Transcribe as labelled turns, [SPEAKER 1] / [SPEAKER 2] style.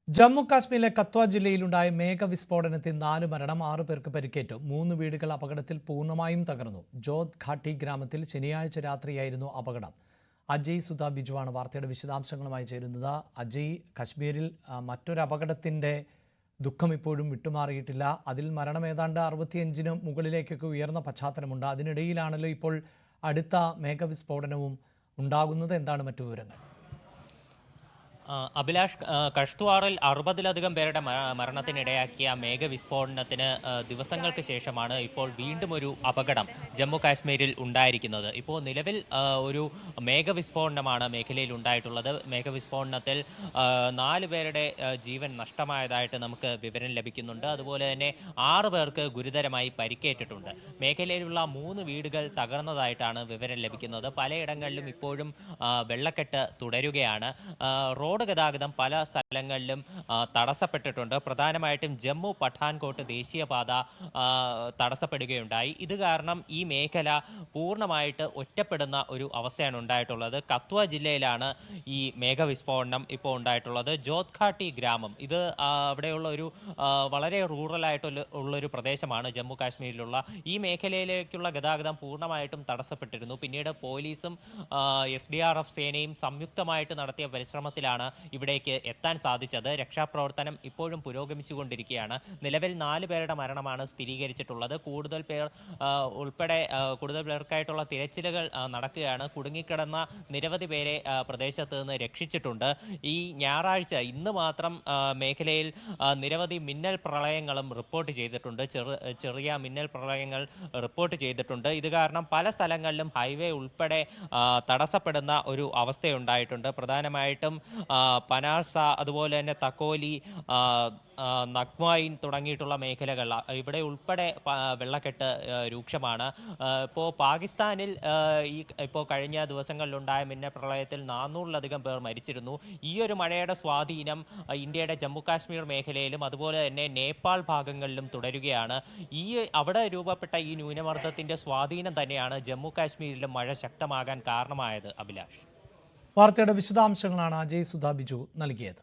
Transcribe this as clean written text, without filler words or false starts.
[SPEAKER 1] ജമ്മു കാശ്മീരിലെ കത്വ ജില്ലയിലുണ്ടായ മേഘവിസ്ഫോടനത്തിൽ 4 മരണം 6 പേർക്ക് പരിക്കേറ്റു. 3 വീടുകൾ അപകടത്തിൽ പൂർണ്ണമായും തകർന്നു. ജോത് ഘാട്ടി ഗ്രാമത്തിൽ ശനിയാഴ്ച രാത്രിയായിരുന്നു അപകടം. അജയ് സുധ ബിജുവാണ് വാർത്തയുടെ വിശദാംശങ്ങളുമായി ചേരുന്നത്. അജയ്, കശ്മീരിൽ മറ്റൊരു അപകടത്തിന്റെ ദുഃഖം ഇപ്പോഴും വിട്ടുമാറിയിട്ടില്ല. അതിൽ മരണം ഏതാണ്ട് 65-ന് മുകളിലേക്കൊക്കെ ഉയർന്ന പശ്ചാത്തലമുണ്ട്. അതിനിടയിലാണല്ലോ ഇപ്പോൾ അടുത്ത മേഘവിസ്ഫോടനവും ഉണ്ടാകുന്നത്. എന്താണ് മറ്റു വിവരങ്ങൾ?
[SPEAKER 2] അഭിലാഷ്, കഷ്ത്വാറിൽ 60-ലധികം പേരുടെ മരണത്തിനിടയാക്കിയ മേഘവിസ്ഫോടനത്തിന് ദിവസങ്ങൾക്ക് ശേഷമാണ് ഇപ്പോൾ വീണ്ടും ഒരു അപകടം ജമ്മു കാശ്മീരിൽ ഉണ്ടായിരിക്കുന്നത്. ഇപ്പോൾ നിലവിൽ ഒരു മേഘവിസ്ഫോടനമാണ് മേഖലയിൽ ഉണ്ടായിട്ടുള്ളത്. മേഘവിസ്ഫോടനത്തിൽ 4 പേരുടെ ജീവൻ നഷ്ടമായതായിട്ട് നമുക്ക് വിവരം ലഭിക്കുന്നുണ്ട്. അതുപോലെ തന്നെ 6 പേർക്ക് ഗുരുതരമായി പരിക്കേറ്റിട്ടുണ്ട്. മേഖലയിലുള്ള 3 വീടുകൾ തകർന്നതായിട്ടാണ് വിവരം ലഭിക്കുന്നത്. പലയിടങ്ങളിലും ഇപ്പോഴും വെള്ളക്കെട്ട് തുടരുകയാണ്. റോഡ് ഗതാഗതം പല സ്ഥലങ്ങളിലും തടസ്സപ്പെട്ടിട്ടുണ്ട്. പ്രധാനമായിട്ടും ജമ്മു പഠാൻകോട്ട് ദേശീയപാത തടസ്സപ്പെടുകയുണ്ടായി. ഇത് കാരണം ഈ മേഖല പൂർണ്ണമായിട്ട് ഒറ്റപ്പെടുന്ന ഒരു അവസ്ഥയാണ് ഉണ്ടായിട്ടുള്ളത്. കത്വ ജില്ലയിലാണ് ഈ മേഘവിസ്ഫോടനം ഇപ്പോൾ ഉണ്ടായിട്ടുള്ളത്. ജോത് ഘാട്ടി ഗ്രാമം, ഇത് അവിടെയുള്ള ഒരു വളരെ റൂറലായിട്ടുള്ളൊരു പ്രദേശമാണ് ജമ്മു കാശ്മീരിലുള്ള. ഈ മേഖലയിലേക്കുള്ള ഗതാഗതം പൂർണ്ണമായിട്ടും തടസ്സപ്പെട്ടിരുന്നു. പിന്നീട് പോലീസും SDRF സേനയും സംയുക്തമായിട്ട് നടത്തിയ പരിശ്രമത്തിലാണ് ഇവിടേക്ക് എത്താൻ സാധിച്ചത്. രക്ഷാപ്രവർത്തനം ഇപ്പോഴും പുരോഗമിച്ചുകൊണ്ടിരിക്കുകയാണ്. നിലവിൽ 4 പേരുടെ മരണമാണ് സ്ഥിരീകരിച്ചിട്ടുള്ളത്. കൂടുതൽ പേർക്കായിട്ടുള്ള തിരച്ചിലുകൾ നടക്കുകയാണ്. കുടുങ്ങിക്കിടന്ന നിരവധി പേരെ പ്രദേശത്ത് നിന്ന് രക്ഷിച്ചിട്ടുണ്ട്. ഈ ഞായറാഴ്ച ഇന്ന് മാത്രം മേഖലയിൽ നിരവധി മിന്നൽ പ്രളയങ്ങളും റിപ്പോർട്ട് ചെയ്തിട്ടുണ്ട്. ചെറിയ മിന്നൽ പ്രളയങ്ങൾ റിപ്പോർട്ട് ചെയ്തിട്ടുണ്ട്. ഇത് കാരണം പല സ്ഥലങ്ങളിലും ഹൈവേ ഉൾപ്പെടെ തടസ്സപ്പെടുന്ന ഒരു അവസ്ഥയുണ്ടായിട്ടുണ്ട്. പ്രധാനമായിട്ടും പനാർസ, അതുപോലെ തന്നെ തക്കോലി, നഗ്വായിൻ തുടങ്ങിയിട്ടുള്ള മേഖലകൾ ഇവിടെ ഉൾപ്പെടെ വെള്ളക്കെട്ട് രൂക്ഷമാണ്. ഇപ്പോൾ പാകിസ്ഥാനിൽ ഇപ്പോൾ കഴിഞ്ഞ ദിവസങ്ങളിലുണ്ടായ മിന്നപ്രളയത്തിൽ 400-ലധികം പേർ മരിച്ചിരുന്നു. ഈ ഒരു മഴയുടെ സ്വാധീനം ഇന്ത്യയുടെ ജമ്മു കാശ്മീർ മേഖലയിലും അതുപോലെ തന്നെ നേപ്പാൾ ഭാഗങ്ങളിലും തുടരുകയാണ്. അവിടെ രൂപപ്പെട്ട ഈ ന്യൂനമർദ്ദത്തിൻ്റെ സ്വാധീനം തന്നെയാണ് ജമ്മു കാശ്മീരിലും മഴ ശക്തമാകാൻ കാരണമായത്. അഭിലാഷ്,
[SPEAKER 1] വാർത്തയുടെ വിശദാംശങ്ങളാണ് അജയ് സുധ ബിജു നൽകിയത്.